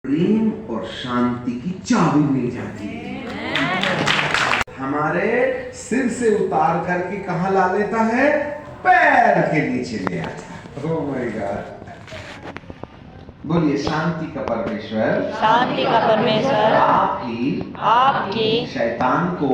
प्रेम और शांति की चाबी मिल जाती है। हमारे सिर से उतार करके कहां ला लेता है? पैर के नीचे ले आता है। Oh my God! बोलिए शांति का परमेश्वर, शांति का परमेश्वर आपकी शैतान को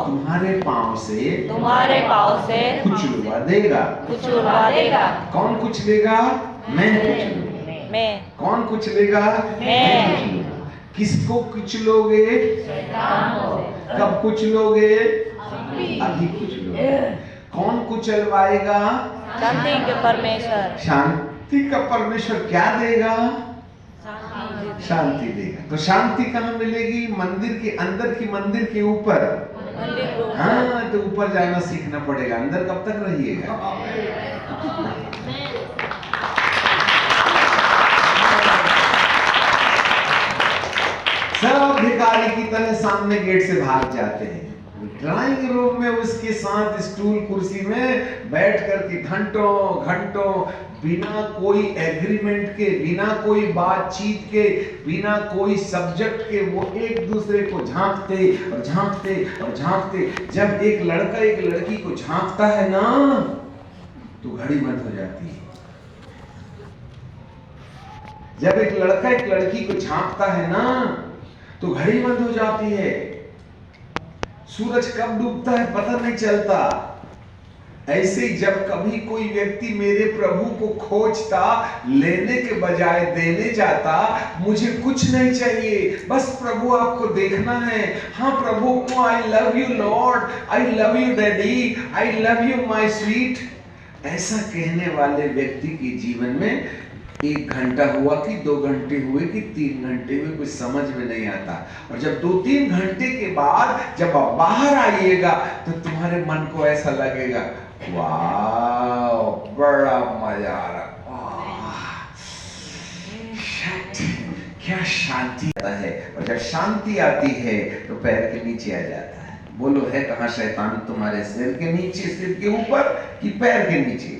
तुम्हारे पांव से कुचलवा देगा। कौन कुचलेगा? मैं कुचलूंगा। कौन कुचलेगा? मैं। किसको कुचलोगे? कब कुचलोगे? अभी कुचलोगे। कौन कुचलवाएगा? शांति के परमेश्वर। शांति का परमेश्वर क्या देगा? शांति देगा। तो शांति कहाँ मिलेगी? मंदिर के अंदर की मंदिर के ऊपर? हाँ, तो ऊपर जाना सीखना पड़ेगा। अंदर कब तक रहिएगा? सब भिखारी की तरह सामने गेट से भाग जाते हैं। ड्राइंग रूम में उसके साथ स्टूल कुर्सी में बैठ करके घंटों घंटों बिना कोई एग्रीमेंट के, बिना कोई बातचीत के, बिना कोई सब्जेक्ट के वो एक दूसरे को झांकते और झांकते और झांकते। जब एक लड़का एक लड़की को झांकता है ना, तो घड़ी बंद हो जाती है। जब एक लड़का एक लड़की को झांकता है ना, तो घड़ी बंद हो जाती है। सूरज कब डूबता है पता नहीं चलता। ऐसे ही जब कभी कोई व्यक्ति मेरे प्रभु को खोजता, लेने के बजाय देने जाता, मुझे कुछ नहीं चाहिए, बस प्रभु आपको देखना है। हाँ प्रभु, I love you lord, I love you daddy, I love you my sweet, ऐसा कहने वाले व्यक्ति के जीवन में 1 घंटा हुआ कि 2 घंटे हुए कि 3 घंटे हुए, कुछ समझ में नहीं आता। और जब 2-3 घंटे के बाद जब आप बाहर आइएगा, तो तुम्हारे मन को ऐसा लगेगा, वाह बड़ा मजा आ रहा, क्या शांति आता है। और जब शांति आती है तो पैर के नीचे आ जाता है। बोलो, है कहाँ शैतान? तुम्हारे सिर के नीचे, सिर के ऊपर कि पैर के नीचे?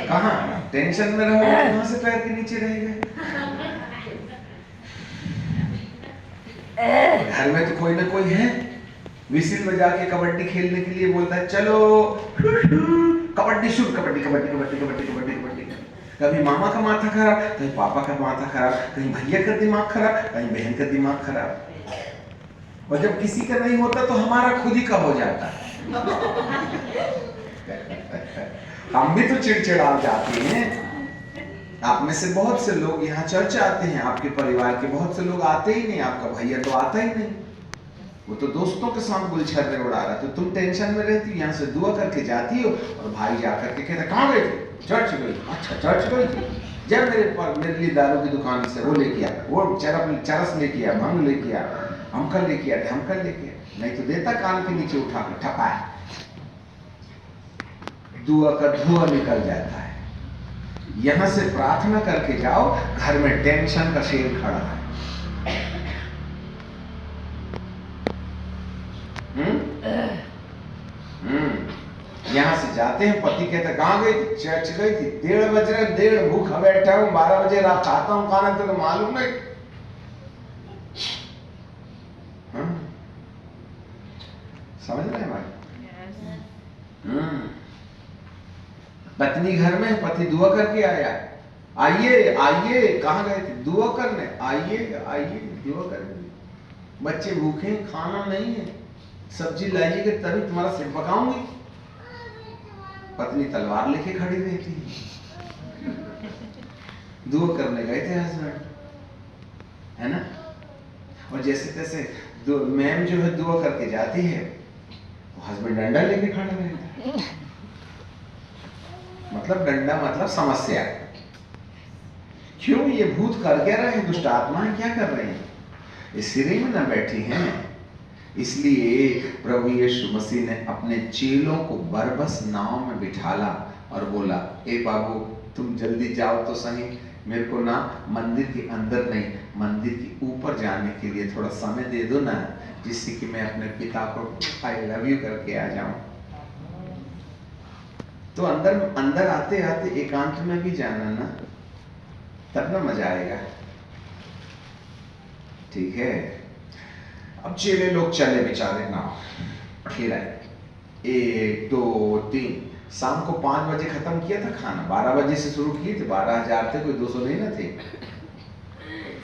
कहाँ? टेंशन में रहोगे, कहाँ से पैर के नीचे रहेगा? घर में तो कोई ना कोई है, विसिल बजा के कबड्डी खेलने के लिए बोलता है, चलो कबड्डी शुरू, कबड्डी कबड्डी कबड्डी कबड्डी कबड्डी कबड्डी। कभी मामा का माथा खराब, कहीं पापा का माथा खराब, कहीं भैया का दिमाग खराब, कहीं बहन का दिमाग खराब। और जब किसी का नहीं होता तो हमारा खुद ही का हो जाता है। हम भी तो चिड़चिड़ा जाते हैं। आप में से बहुत से लोग यहाँ चर्च आते हैं, आपके परिवार के बहुत से लोग आते ही नहीं। आपका भैया तो आता ही नहीं, वो तो दोस्तों के साथ गुलछर्रे उड़ा रहा। तो तुम टेंशन में रहती हो, यहाँ से दुआ करके जाती हो और भाई जाकर के कहता, कहाँ गई थी? चर्च गई। अच्छा चर्च गई थी, जब मेरे लिए दारू की दुकान से वो लेके आ, वो चरस लेके आ, भंग लेके आ, हमकल लेके आ, ढमकल लेके आ, नहीं तो देता कान के नीचे उठा के ठपाए। दुआ का धुआं निकल जाता है। यहां से प्रार्थना करके जाओ, घर में टेंशन का शेर खड़ा है। यहां से जाते हैं, पति कहता कहां गई थी? चर्च गई थी। 1:30 बज रहे, 1:30 भूखा बैठा हूं, 12 बजे रात खाता हूं खाना, तो मालूम नहीं। समझ रहे हैं भाई? पत्नी घर में, पति दुआ करके आया, आइए आइए, कहाँ गए थे? दुआ करने। आइए आइए, दुआ करने। बच्चे भूखे, खाना नहीं है, सब्जी लाइएगा तभी तुम्हारा सिर पकाऊंगी। पत्नी तलवार लेके खड़ी रहती है। दुआ करने गए थे हस्बैंड, है ना? और जैसे तैसे मैम जो है दुआ करके जाती है, हस्बैंड डंडा लेके खड़ा रहता है। मतलब डंडा मतलब समस्या। क्यों? ये भूत कर क्या रहे हैं? दुष्ट आत्माएं क्या कर रही हैं? इस सिरे में ना बैठी हैं। इसलिए प्रभु यीशु मसीह ने अपने चेलों को बरबस नाव में बिठाला और बोला, ए बाबू तुम जल्दी जाओ तो सही, मेरे को ना मंदिर के अंदर नहीं, मंदिर के ऊपर जाने के लिए थोड़ा समय दे दो ना, जिससे कि मैं अपने पिता को आई लव यू करके आ जाऊं। तो अंदर आते आते एकांत में भी जाना ना, तब ना मजा आएगा। ठीक है, अब चेले लोग चले बेचारे नाव खेल आए, 1 2 3, शाम को 5 बजे खत्म किया था खाना, 12 बजे से शुरू किए थे, 12,000 थे, कोई 200 नहीं ना थे।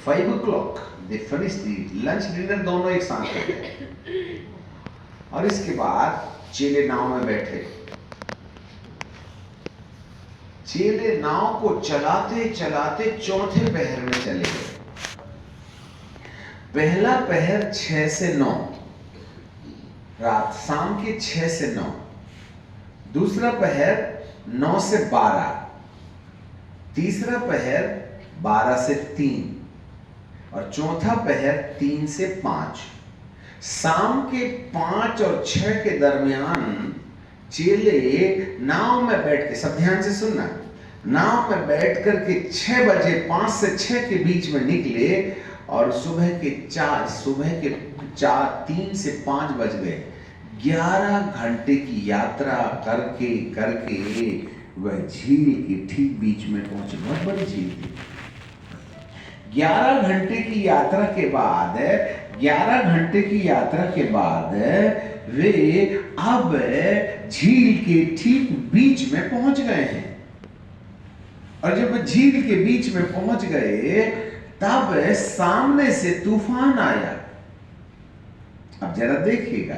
5 o'clock they finished the lunch dinner, दोनों एक साथ थे। और इसके बाद चेले नाव में बैठे, चेले नाव को चलाते चलाते चौथे पहर में चले गए। पहला पहर 6 से 9 रात, शाम के 6 से 9, दूसरा पहर 9 से 12, तीसरा पहर 12 से 3 और चौथा पहर 3 से 5। शाम के 5 और 6 के दरमियान चेले नाव में बैठ के, सब ध्यान से सुनना, नाव में बैठ करके 6 बजे 5 से 6 के बीच में निकले और सुबह के 3 से 5 बज गए। 11 घंटे की यात्रा करके करके वह झील के ठीक बीच में पहुंचे। बहुत बड़ी झील थी। 11 घंटे की यात्रा के बाद, 11 घंटे की यात्रा के बाद वे अब झील के ठीक बीच में पहुंच गए हैं। और जब झील के बीच में पहुंच गए तब सामने से तूफान आया। अब जरा देखिएगा,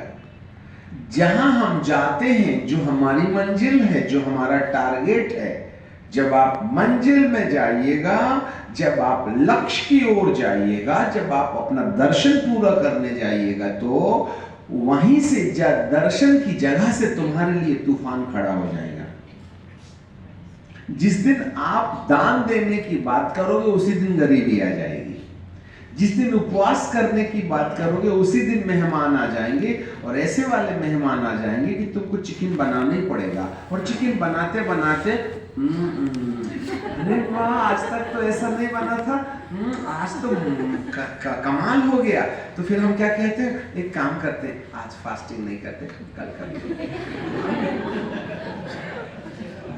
जहां हम जाते हैं, जो हमारी मंजिल है, जो हमारा टारगेट है, जब आप मंजिल में जाइएगा, जब आप लक्ष्य की ओर जाइएगा, जब आप अपना दर्शन पूरा करने जाइएगा, तो वहीं से दर्शन की जगह से तुम्हारे लिए तूफान खड़ा हो जाएगा। जिस दिन आप दान देने की बात करोगे उसी दिन गरीबी आ जाएगी। जिस दिन उपवास करने की बात करोगे उसी दिन मेहमान आ जाएंगे, और ऐसे वाले मेहमान आ जाएंगे कि तुमको चिकन बनाना ही पड़ेगा। और चिकन बनाते बनाते अरे वाह, आज तक तो ऐसा नहीं बना था, आज तो कमाल हो गया। तो फिर हम क्या कहते हैं, एक काम करते हैं, आज फास्टिंग नहीं करते, कल कर।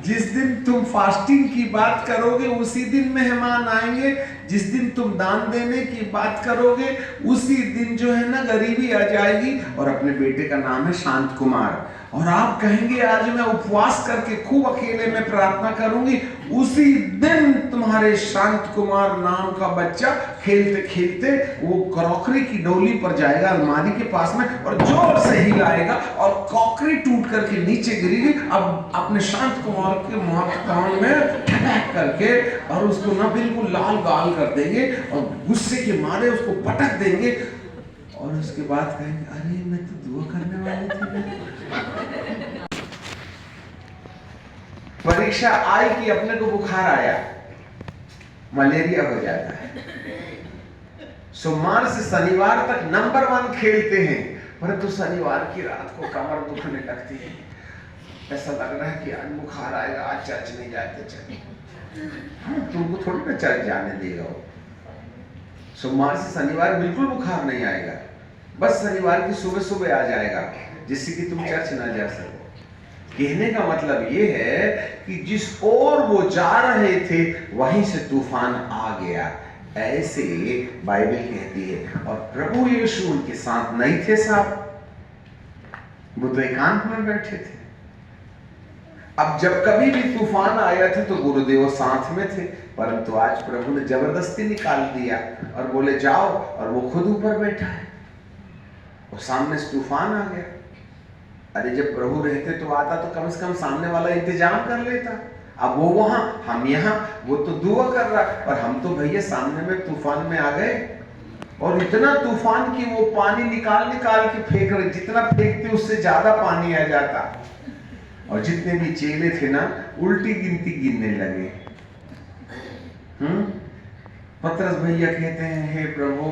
जिस दिन तुम फास्टिंग की बात करोगे उसी दिन मेहमान आएंगे। जिस दिन तुम दान देने की बात करोगे उसी दिन जो है ना गरीबी आ जाएगी। और अपने बेटे का नाम है शांत कुमार, और आप कहेंगे आज मैं उपवास करके खूब अकेले में प्रार्थना करूंगी, उसी दिन तुम्हारे शांत कुमार नाम का बच्चा खेलते खेलते वो क्रॉकरी की डोली पर जाएगा अलमारी के पास में, और जोर से हिलाएगा और क्रॉकरी टूट करके नीचे गिरेगी। अब अपने शांत कुमार के कान में ठटक करके और उसको ना बिल्कुल लाल गाल कर देंगे और गुस्से के मारे उसको पटक देंगे, और उसके बाद कहेंगे अरे मैं तो दुआ करने वाली थी। परीक्षा आई कि अपने को बुखार आया, मलेरिया हो जाता है। सोमवार से शनिवार तक नंबर 1 खेलते हैं, परंतु शनिवार की रात को कमर दुखने लगती है। ऐसा लग रहा है कि आज बुखार आएगा, आज चर्च नहीं जाते। चल तुमको थोड़ी ना चर्च जाने देगा वो। सोमवार से शनिवार बिल्कुल बुखार नहीं आएगा, बस शनिवार की सुबह सुबह आ जाएगा, जिससे कि तुम चर्च ना जा सको। कहने का मतलब ये है कि जिस ओर वो जा रहे थे वहीं से तूफान आ गया, ऐसे बाइबल कहती है। और प्रभु यीशु उनके साथ नहीं थे साहब, वो तो एकांत में बैठे थे। अब जब कभी भी तूफान आया था तो गुरुदेव साथ में थे, परंतु आज प्रभु ने जबरदस्ती निकाल दिया और बोले जाओ, और वो खुद ऊपर बैठा है और सामने से तूफान आ गया। अरे जब प्रभु रहते तो आता तो कम से कम सामने वाला इंतजाम कर लेता। अब वो वहां, हम यहाँ, वो तो दुआ कर रहा, और हम तो भैया सामने में तूफान में आ गए, और इतना तूफान कि वो पानी निकाल निकाल के फेंक रहे, जितना फेंकते उससे ज्यादा पानी आ जाता। और जितने भी चेले थे ना उल्टी गिनती गिनने लगे। पतरस भैया कहते हैं हे प्रभु,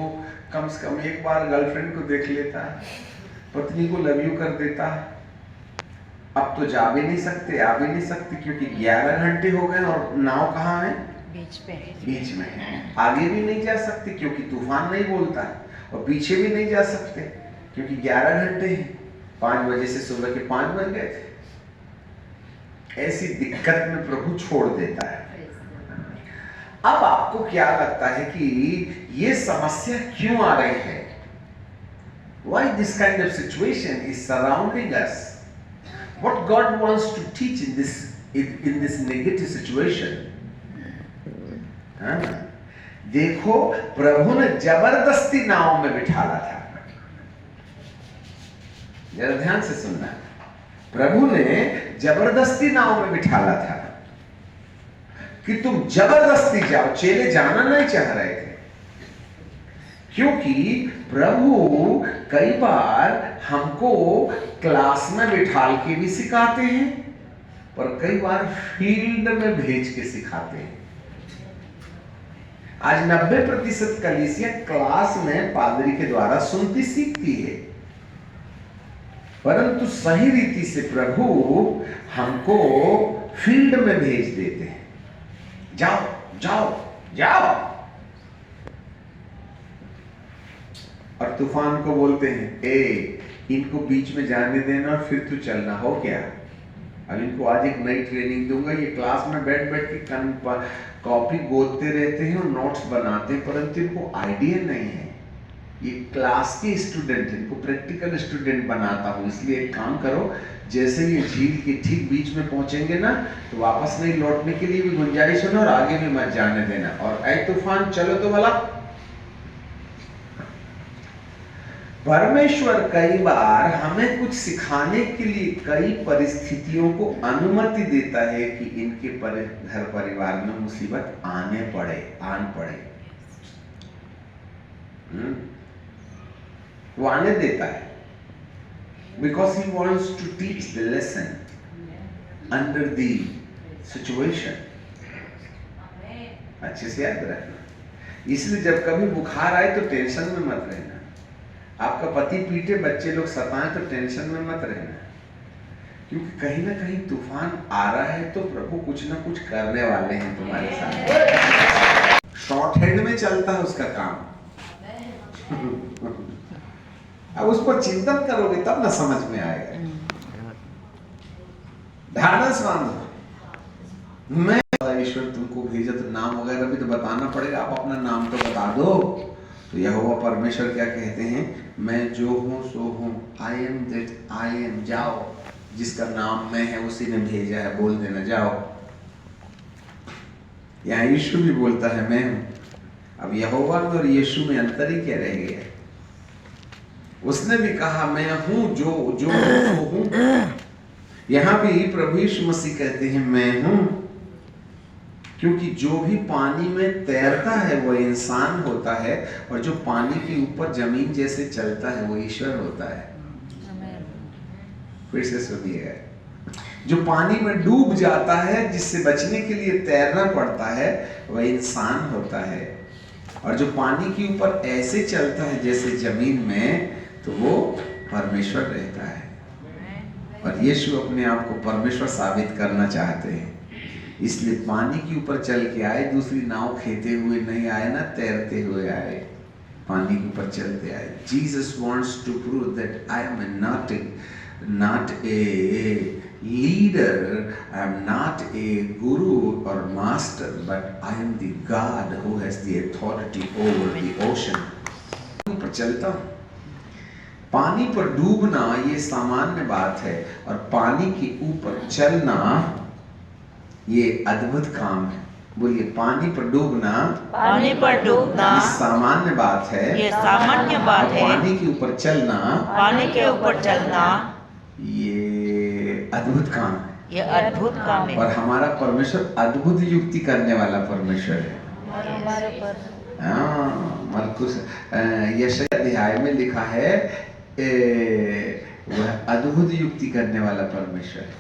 कम से कम एक बार गर्लफ्रेंड को देख लेता, पत्नी को लव यू कर देता। अब तो जा भी नहीं सकते, आ भी नहीं सकते, क्योंकि 11 घंटे हो गए और नाव कहाँ है, बीच में है। आगे भी नहीं जा सकते क्योंकि तूफान नहीं बोलता, और पीछे भी नहीं जा सकते क्योंकि 11 घंटे हैं। 5 बजे से सुबह के 5 बज गए थे। ऐसी दिक्कत में प्रभु छोड़ देता है। अब आपको क्या लगता है कि ये समस्या क्यों आ रही है? Why this kind of situation is surrounding us? What God wants to teach in this negative situation? हाँ? देखो, प्रभु ने जबरदस्ती नाव में बिठाला था। जरा ध्यान से सुनना। प्रभु ने जबरदस्ती नाव में बिठाला था कि तुम जबरदस्ती जाओ। चेले जाना नहीं चाह रहे थे, क्योंकि प्रभु कई बार हमको क्लास में बिठाल के भी सिखाते हैं, पर कई बार फील्ड में भेज के सिखाते हैं। आज 90% कलीसिया क्लास में पादरी के द्वारा सुनती सीखती है, परंतु सही रीति से प्रभु हमको फील्ड में भेज देते हैं। जाओ जाओ जाओ। और तूफान को बोलते हैं, ए इनको बीच में जाने देना और फिर तू चलना। हो क्या? अब इनको आज एक नई ट्रेनिंग दूंगा। ये क्लास में बैठ बैठ के कॉपी गोदते रहते हैं और नोट्स बनाते हैं, परंतु इनको आइडिया नहीं है। ये क्लास के स्टूडेंट, इनको प्रैक्टिकल स्टूडेंट बनाता हूँ। इसलिए एक काम करो, जैसे ये झील के ठीक बीच में पहुंचेंगे ना, तो वापस नहीं लौटने के लिए भी गुंजाइश होना और आगे भी मत जाने देना। और ऐ तूफान चलो तो भला। परमेश्वर कई बार हमें कुछ सिखाने के लिए कई परिस्थितियों को अनुमति देता है कि इनके घर परिवार में मुसीबत आन पड़े। वो आने देता है, because he wants to teach the lesson under the situation। अच्छे से याद रखना। इसलिए जब कभी बुखार आए तो टेंशन में मत रहना। आपका पति पीटे, बच्चे लोग सताएं तो टेंशन में मत रहना, क्योंकि कहीं ना कहीं तूफान आ रहा है तो प्रभु कुछ ना कुछ करने वाले हैं तुम्हारे साथ। शॉर्ट हैंड में चलता है उसका काम। अब उस पर चिंतन करोगे तब ना समझ में आएगा। ढाढ़स बांधो। मैं ईश्वर तुमको भेजा तो नाम वगैरह भी तो बताना पड़ेगा। आप अपना नाम तो बता दो। तो यहोवा परमेश्वर क्या कहते हैं? मैं जो हूं सो हूं। I am that I M. जाओ, जिसका नाम मैं है उसी ने भेजा है, बोल देना जाओ। यहाँ यीशु भी बोलता है मैं हूं। अब यहोवा में और यीशु में अंतर ही क्या रह गया? उसने भी कहा मैं हूं जो हूं। यहां भी प्रभु यीशु मसीह कहते हैं मैं हूं, क्योंकि जो भी पानी में तैरता है वो इंसान होता है, और जो पानी के ऊपर जमीन जैसे चलता है वो ईश्वर होता है। फिर से सुनिएगा। जो पानी में डूब जाता है, जिससे बचने के लिए तैरना पड़ता है, वह इंसान होता है। और जो पानी के ऊपर ऐसे चलता है जैसे जमीन में, तो वो परमेश्वर रहता है। और यीशु अपने आप को परमेश्वर साबित करना चाहते हैं, इसलिए पानी के ऊपर चल के आए। दूसरी नाव खेते हुए नहीं आए ना, तैरते हुए आए, पानी के ऊपर चलते आए। Jesus wants to prove that I am not a leader, I am not a guru or master, but I am the God who has the authority over the ocean। पानी पर चलता हूँ। पानी पर डूबना ये सामान्य बात है, और पानी के ऊपर चलना ये अद्भुत काम है। बोलिए, पानी पर डूबना ये सामान्य बात है, ये सामान्य बात है। पानी के ऊपर चलना ये अद्भुत काम है, ये अद्भुत काम है। और हमारा परमेश्वर अद्भुत युक्ति करने वाला परमेश्वर है। हमारे पर मरकुस यशायाह अध्याय में लिखा है वह अद्भुत युक्ति करने वाला परमेश्वर है।